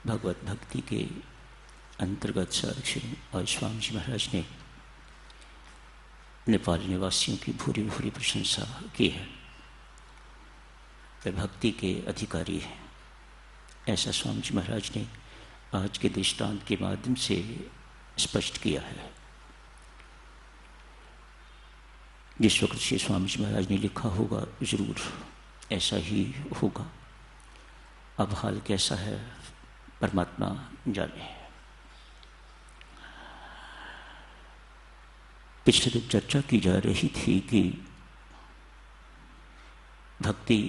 भगवत भक्ति के अंतर्गत संरक्षण और स्वामी जी महाराज ने नेपाल निवासियों की भूरी भूरी प्रशंसा की है। वे भक्ति के अधिकारी हैं, ऐसा स्वामी जी महाराज ने आज के दृष्टांत के माध्यम से स्पष्ट किया है। जिस वक्त से स्वामी जी महाराज ने लिखा होगा जरूर ऐसा ही होगा। अब हाल कैसा है परमात्मा जाने। पिछले दिन चर्चा की जा रही थी कि भक्ति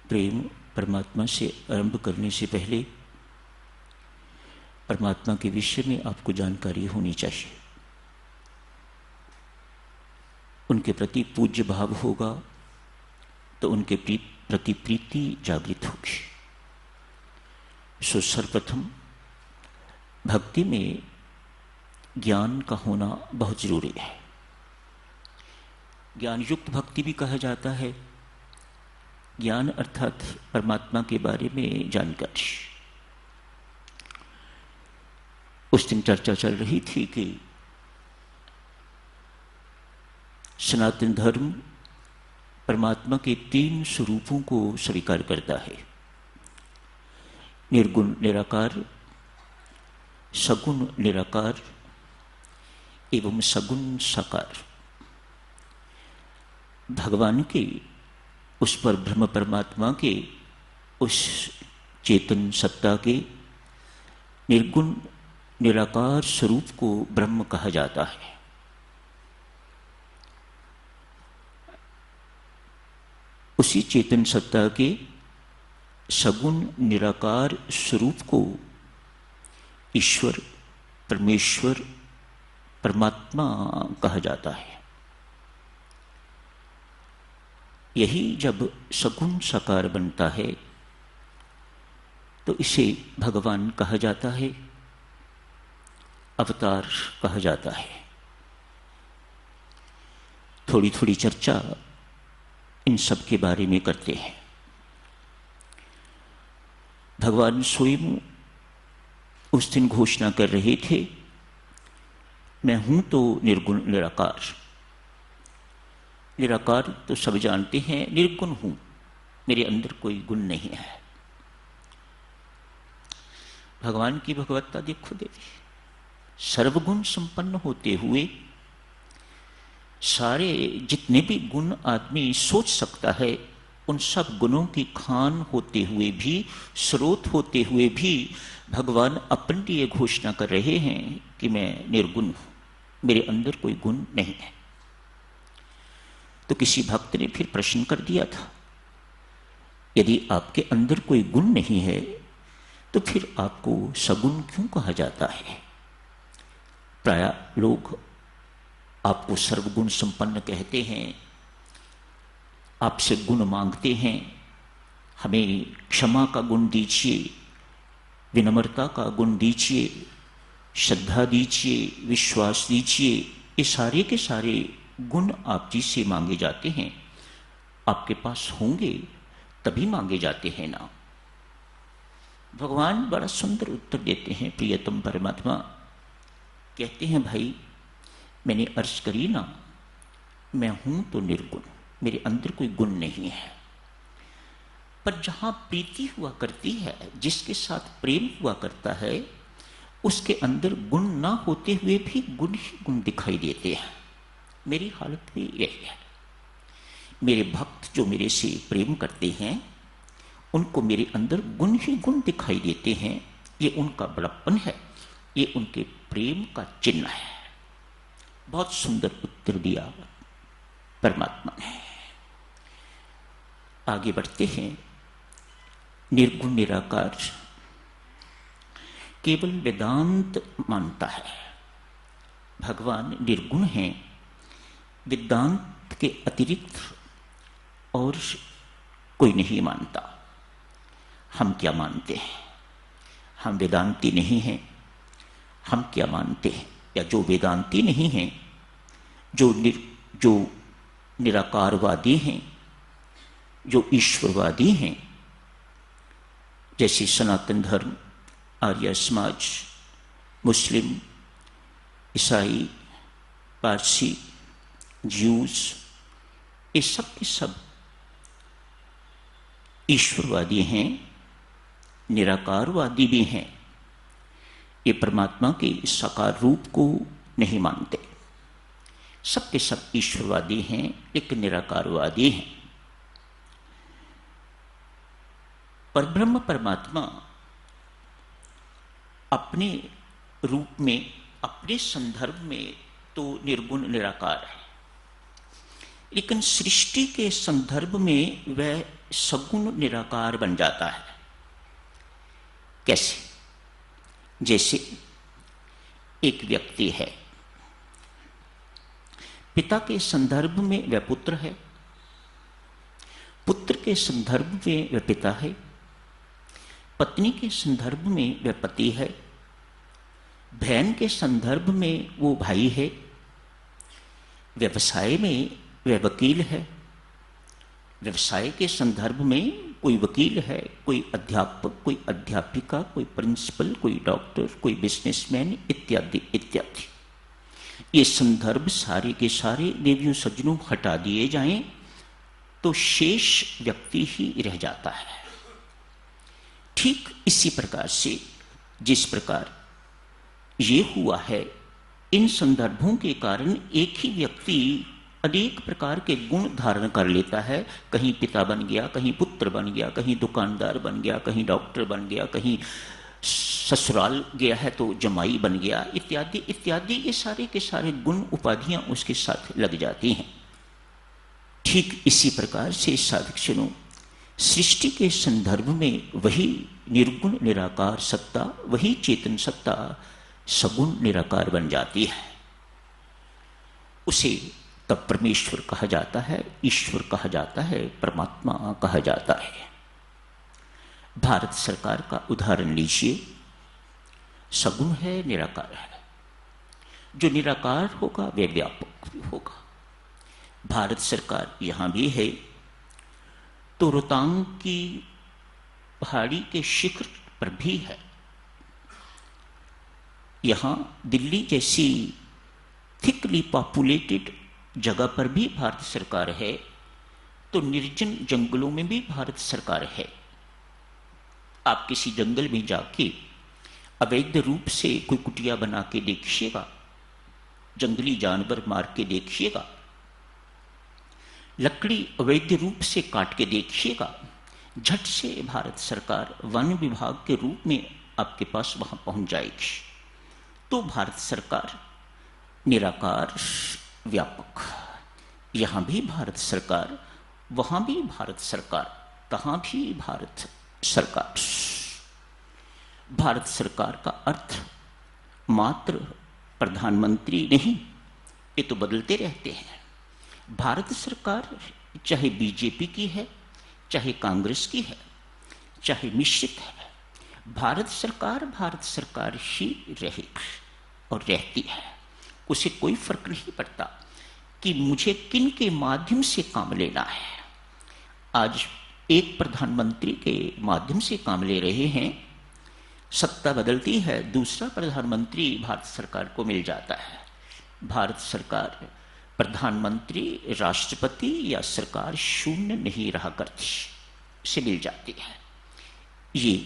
प्रेम परमात्मा से आरंभ करने से पहले परमात्मा के विषय में आपको जानकारी होनी चाहिए। उनके प्रति पूज्य भाव होगा तो उनके प्रति प्रीति जागृत होगी। सो सर्वप्रथम भक्ति में ज्ञान का होना बहुत जरूरी है। ज्ञान युक्त भक्ति भी कहा जाता है। ज्ञान अर्थात परमात्मा के बारे में जानकारी। उस दिन चर्चा चल रही थी कि सनातन धर्म परमात्मा के 3 स्वरूपों को स्वीकार करता है। निर्गुण निराकार, सगुण निराकार एवं सगुण साकार। भगवान के उस पर ब्रह्म परमात्मा के उस चेतन सत्ता के निर्गुण निराकार स्वरूप को ब्रह्म कहा जाता है। उसी चेतन सत्ता के सगुण निराकार स्वरूप को ईश्वर, परमेश्वर, परमात्मा कहा जाता है। यही जब सगुण साकार बनता है तो इसे भगवान कहा जाता है, अवतार कहा जाता है। थोड़ी थोड़ी चर्चा इन सब के बारे में करते हैं। भगवान स्वयं उस दिन घोषणा कर रहे थे, मैं हूं तो निर्गुण निराकार। निराकार तो सब जानते हैं, निर्गुण हूं, मेरे अंदर कोई गुण नहीं है। भगवान की भगवत्ता देखो देवी, सर्वगुण संपन्न होते हुए सारे जितने भी गुण आदमी सोच सकता है उन सब गुणों की खान होते हुए भी, स्रोत होते हुए भी भगवान अपने लिए घोषणा कर रहे हैं कि मैं निर्गुण हूं, मेरे अंदर कोई गुण नहीं है। तो किसी भक्त ने फिर प्रश्न कर दिया था, यदि आपके अंदर कोई गुण नहीं है तो फिर आपको सगुण क्यों कहा जाता है? प्रायः लोग आपको सर्वगुण संपन्न कहते हैं, आपसे गुण मांगते हैं, हमें क्षमा का गुण दीजिए, विनम्रता का गुण दीजिए, श्रद्धा दीजिए, विश्वास दीजिए। ये सारे के सारे गुण आप जी से मांगे जाते हैं। आपके पास होंगे तभी मांगे जाते हैं ना। भगवान बड़ा सुंदर उत्तर देते हैं। प्रियतम परमात्मा कहते हैं, भाई मैंने अर्ज करी ना, मैं हूं तो निर्गुण, मेरे अंदर कोई गुण नहीं है। पर जहां प्रीति हुआ करती है, जिसके साथ प्रेम हुआ करता है, उसके अंदर गुण ना होते हुए भी गुण ही गुण दिखाई देते हैं। मेरी हालत भी यही है। मेरे भक्त जो मेरे से प्रेम करते हैं उनको मेरे अंदर गुण ही गुण दिखाई देते हैं। ये उनका बड़प्पन है, ये उनके प्रेम का चिन्ह है। बहुत सुंदर उत्तर दिया परमात्मा ने। आगे बढ़ते हैं। निर्गुण निराकार केवल वेदांत मानता है। भगवान निर्गुण हैं, वेदांत के अतिरिक्त और कोई नहीं मानता। हम क्या मानते हैं? हम वेदांती नहीं हैं। हम क्या मानते हैं? या जो वेदांती नहीं हैं, जो निराकारवादी हैं, जो ईश्वरवादी हैं, जैसे सनातन धर्म, आर्य समाज, मुस्लिम, ईसाई, पारसी, ज्यूज, ये सब के सब ईश्वरवादी हैं, निराकारवादी भी हैं। ये परमात्मा के साकार रूप को नहीं मानते। सब के सब ईश्वरवादी हैं, लेकिन निराकारवादी हैं। परब्रह्म परमात्मा अपने रूप में, अपने संदर्भ में तो निर्गुण निराकार है, लेकिन सृष्टि के संदर्भ में वह सगुण निराकार बन जाता है। कैसे? जैसे एक व्यक्ति है, पिता के संदर्भ में वह पुत्र है, पुत्र के संदर्भ में वह पिता है, पत्नी के संदर्भ में वह पति है, बहन के संदर्भ में वो भाई है, व्यवसाय में वह वकील है, व्यवसाय के संदर्भ में कोई वकील है, कोई अध्यापक, कोई अध्यापिका, कोई प्रिंसिपल, कोई डॉक्टर, कोई बिजनेसमैन, इत्यादि इत्यादि। ये संदर्भ सारे के सारे देवियों सज्जनों हटा दिए जाएं तो शेष व्यक्ति ही रह जाता है। ठीक इसी प्रकार से जिस प्रकार ये हुआ है, इन संदर्भों के कारण एक ही व्यक्ति अनेक प्रकार के गुण धारण कर लेता है। कहीं पिता बन गया, कहीं पुत्र बन गया, कहीं दुकानदार बन गया, कहीं डॉक्टर बन गया, कहीं ससुराल गया है तो जमाई बन गया, इत्यादि इत्यादि। ये सारे के सारे गुण उपाधियां उसके साथ लग जाती हैं। ठीक इसी प्रकार से साधकजनों, सृष्टि के संदर्भ में वही निर्गुण निराकार सत्ता, वही चेतन सत्ता सगुण निराकार बन जाती है। उसे तब परमेश्वर कहा जाता है, ईश्वर कहा जाता है, परमात्मा कहा जाता है। भारत सरकार का उदाहरण लीजिए, सगुण है, निराकार है। जो निराकार होगा वह व्यापक भी होगा। भारत सरकार यहां भी है तो रोहतांग की पहाड़ी के शिखर पर भी है। यहां दिल्ली जैसी थिकली पॉपुलेटेड जगह पर भी भारत सरकार है, तो निर्जन जंगलों में भी भारत सरकार है। आप किसी जंगल में जाके अवैध रूप से कोई कुटिया बना के देखिएगा, जंगली जानवर मार के देखिएगा, लकड़ी अवैध रूप से काट के देखिएगा, झट से भारत सरकार वन विभाग के रूप में आपके पास वहां पहुंच जाएगी। तो भारत सरकार निराकार व्यापक, यहां भी भारत सरकार, वहां भी भारत सरकार, कहां भी भारत सरकार। भारत सरकार का अर्थ मात्र प्रधानमंत्री नहीं, ये तो बदलते रहते हैं। भारत सरकार चाहे बीजेपी की है, चाहे कांग्रेस की है, चाहे मिश्रित है, भारत सरकार ही रहेगी और रहती है। उसे कोई फर्क नहीं पड़ता कि मुझे किन के माध्यम से काम लेना है। आज एक प्रधानमंत्री के माध्यम से काम ले रहे हैं, सत्ता बदलती है, दूसरा प्रधानमंत्री भारत सरकार को मिल जाता है। भारत सरकार प्रधानमंत्री, राष्ट्रपति या सरकार शून्य नहीं रहा करती, से मिल जाती है। ये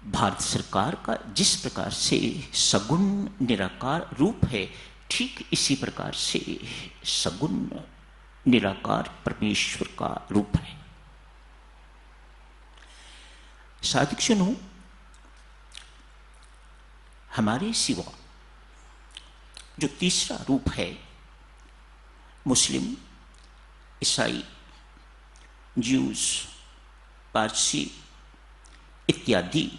भारत सरकार का जिस प्रकार से सगुण निराकार रूप है, ठीक इसी प्रकार से सगुण निराकार परमेश्वर का रूप है। साधकजनों, हमारे सिवा जो तीसरा रूप है, मुस्लिम, ईसाई, ज्यूज, पारसी इत्यादि,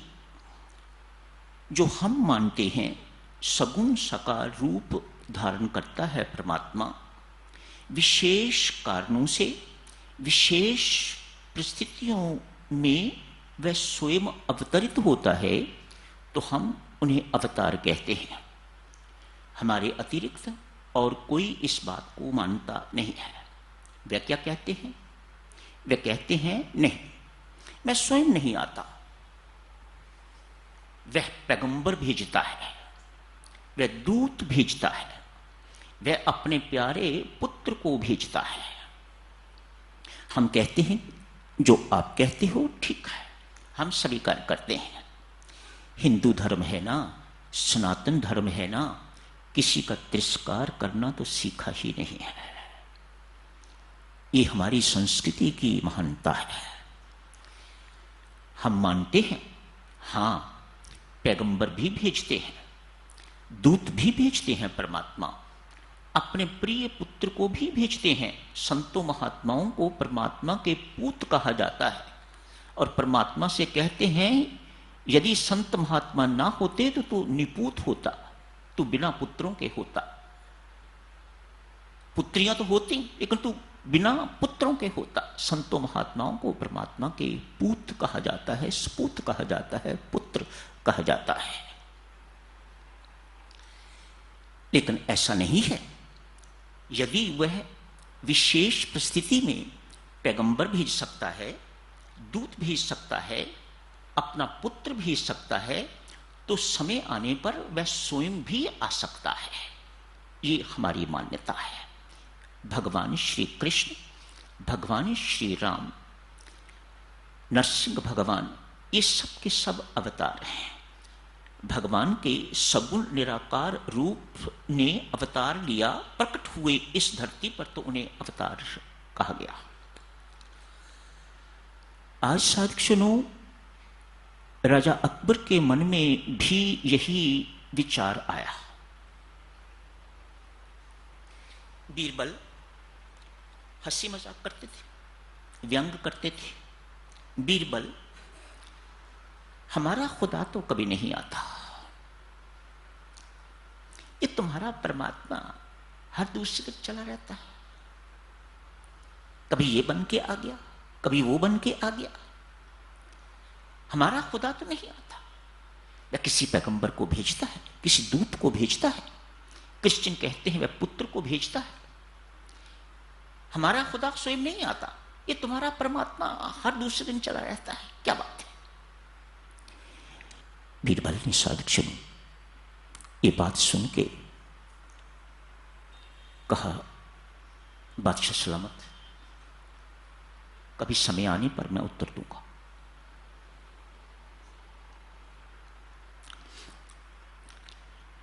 जो हम मानते हैं सगुण साकार रूप धारण करता है परमात्मा, विशेष कारणों से, विशेष परिस्थितियों में वह स्वयं अवतरित होता है, तो हम उन्हें अवतार कहते हैं। हमारे अतिरिक्त और कोई इस बात को मानता नहीं है। वे क्या कहते हैं? वे कहते हैं नहीं, मैं स्वयं नहीं आता, वह पैगंबर भेजता है, वह दूत भेजता है, वह अपने प्यारे पुत्र को भेजता है। हम कहते हैं जो आप कहते हो ठीक है, हम स्वीकार करते हैं। हिंदू धर्म है ना, सनातन धर्म है ना, किसी का तिरस्कार करना तो सीखा ही नहीं है। ये हमारी संस्कृति की महानता है। हम मानते हैं, हां, पैगंबर भी भेजते हैं, दूत भी भेजते हैं, परमात्मा अपने प्रिय पुत्र को भी भेजते हैं। संतों महात्माओं को परमात्मा के पूत कहा जाता है और परमात्मा से कहते हैं यदि संत महात्मा ना होते तो तू निपूत होता, तू बिना पुत्रों के होता। पुत्रियां तो होती लेकिन तू बिना पुत्रों के होता। संतों महात्माओं को परमात्मा के पूत कहा जाता है, सपूत कहा जाता है, पुत्र कहा जाता है। लेकिन ऐसा नहीं है। यदि वह विशेष परिस्थिति में पैगंबर भेज सकता है, दूत भेज सकता है, अपना पुत्र भेज सकता है, तो समय आने पर वह स्वयं भी आ सकता है। ये हमारी मान्यता है। भगवान श्री कृष्ण, भगवान श्री राम, नरसिंह भगवान, ये सब के सब अवतार हैं। भगवान के सगुण निराकार रूप ने अवतार लिया, प्रकट हुए इस धरती पर, तो उन्हें अवतार कहा गया। आज साधुजनों, राजा अकबर के मन में भी यही विचार आया। बीरबल हंसी मजाक करते थे, व्यंग करते थे। बीरबल, हमारा खुदा तो कभी नहीं आता, ये तुम्हारा परमात्मा हर दूसरे पर चला रहता है, कभी ये बन के आ गया, कभी वो बन के आ गया। हमारा खुदा तो नहीं आता। वह किसी पैगंबर को भेजता है, किसी दूत को भेजता है। क्रिश्चियन कहते हैं वह पुत्र को भेजता है। हमारा खुदा स्वयं नहीं आता, ये तुम्हारा परमात्मा हर दूसरे दिन चला रहता है, क्या बात है। बीरबल ने साधुजनों ये बात सुन के कहा, बादशाह सलामत, कभी समय आने पर मैं उत्तर दूंगा।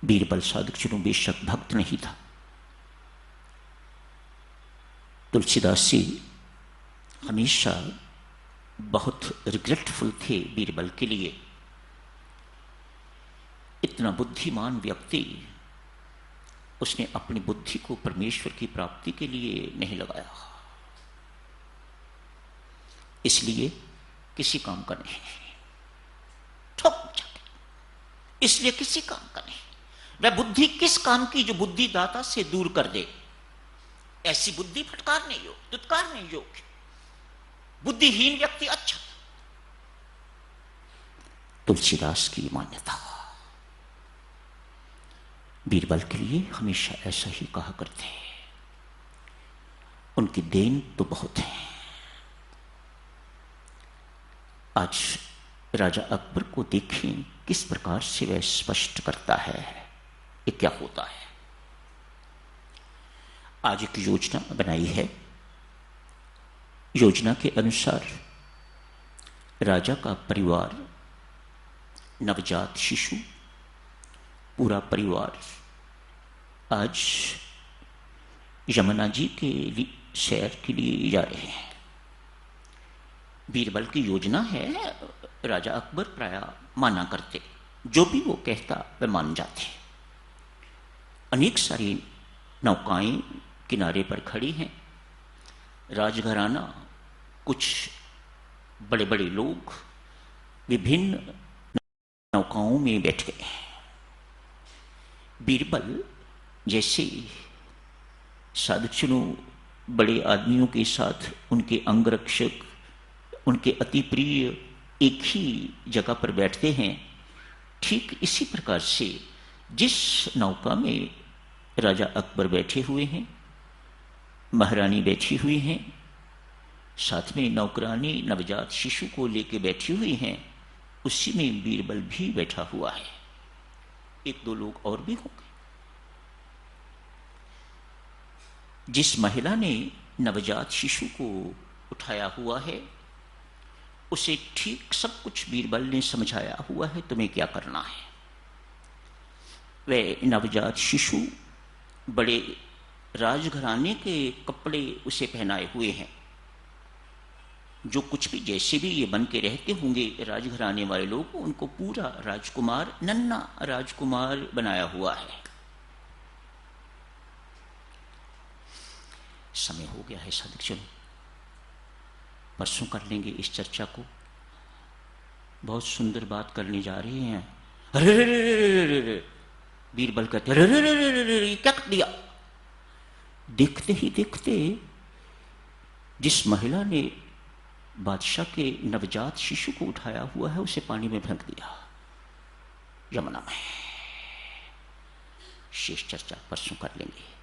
बीरबल साधुजनों बेशक भक्त नहीं था। तुलसीदास जी हमेशा बहुत रिग्रेटफुल थे बीरबल के लिए। इतना बुद्धिमान व्यक्ति, उसने अपनी बुद्धि को परमेश्वर की प्राप्ति के लिए नहीं लगाया, इसलिए किसी काम का नहीं, इसलिए किसी काम का नहीं। वह बुद्धि किस काम की जो बुद्धिदाता से दूर कर दे। ऐसी बुद्धि फटकारने योग्य, दुत्कारने योग्य। बुद्धिहीन व्यक्ति अच्छा। तुलसीदास की मान्यता। बीरबल के लिए हमेशा ऐसा ही कहा करते हैं। उनकी देन तो बहुत है। आज राजा अकबर को देखें किस प्रकार से वह स्पष्ट करता है ये क्या होता है। आज एक योजना बनाई है। योजना के अनुसार राजा का परिवार, नवजात शिशु, पूरा परिवार आज यमुना जी के सैर के लिए जा रहे हैं। बीरबल की योजना है। राजा अकबर प्राय माना करते, जो भी वो कहता वह मान जाते। अनेक सारी नौकाएं किनारे पर खड़ी हैं। राजघराना, कुछ बड़े बड़े लोग विभिन्न नौकाओं में बैठ गए हैं। बीरबल जैसे साधुजनों बड़े आदमियों के साथ उनके अंगरक्षक, उनके अति प्रिय एक ही जगह पर बैठते हैं, ठीक इसी प्रकार से जिस नौका में राजा अकबर बैठे हुए हैं, महारानी बैठी हुई हैं, साथ में नौकरानी नवजात शिशु को लेके बैठी हुई हैं, उसी में बीरबल भी बैठा हुआ है। एक दो लोग और भी होंगे। जिस महिला ने नवजात शिशु को उठाया हुआ है, उसे ठीक सब कुछ बीरबल ने समझाया हुआ है, तुम्हें क्या करना है। वह नवजात शिशु बड़े राजघराने के कपड़े उसे पहनाए हुए हैं। जो कुछ भी जैसे भी ये बन के रहते होंगे राजघराने वाले लोग, उनको पूरा राजकुमार, नन्हा राजकुमार बनाया हुआ है। समय हो गया है साधक, परसों कर लेंगे इस चर्चा को। बहुत सुंदर बात करने जा रहे हैं। अरे बीरबल कहते अरे क्या कर दिया। देखते ही देखते जिस महिला ने बादशाह के नवजात शिशु को उठाया हुआ है, उसे पानी में फेंक दिया, यमुना में। शेष चर्चा परसों कर लेंगे।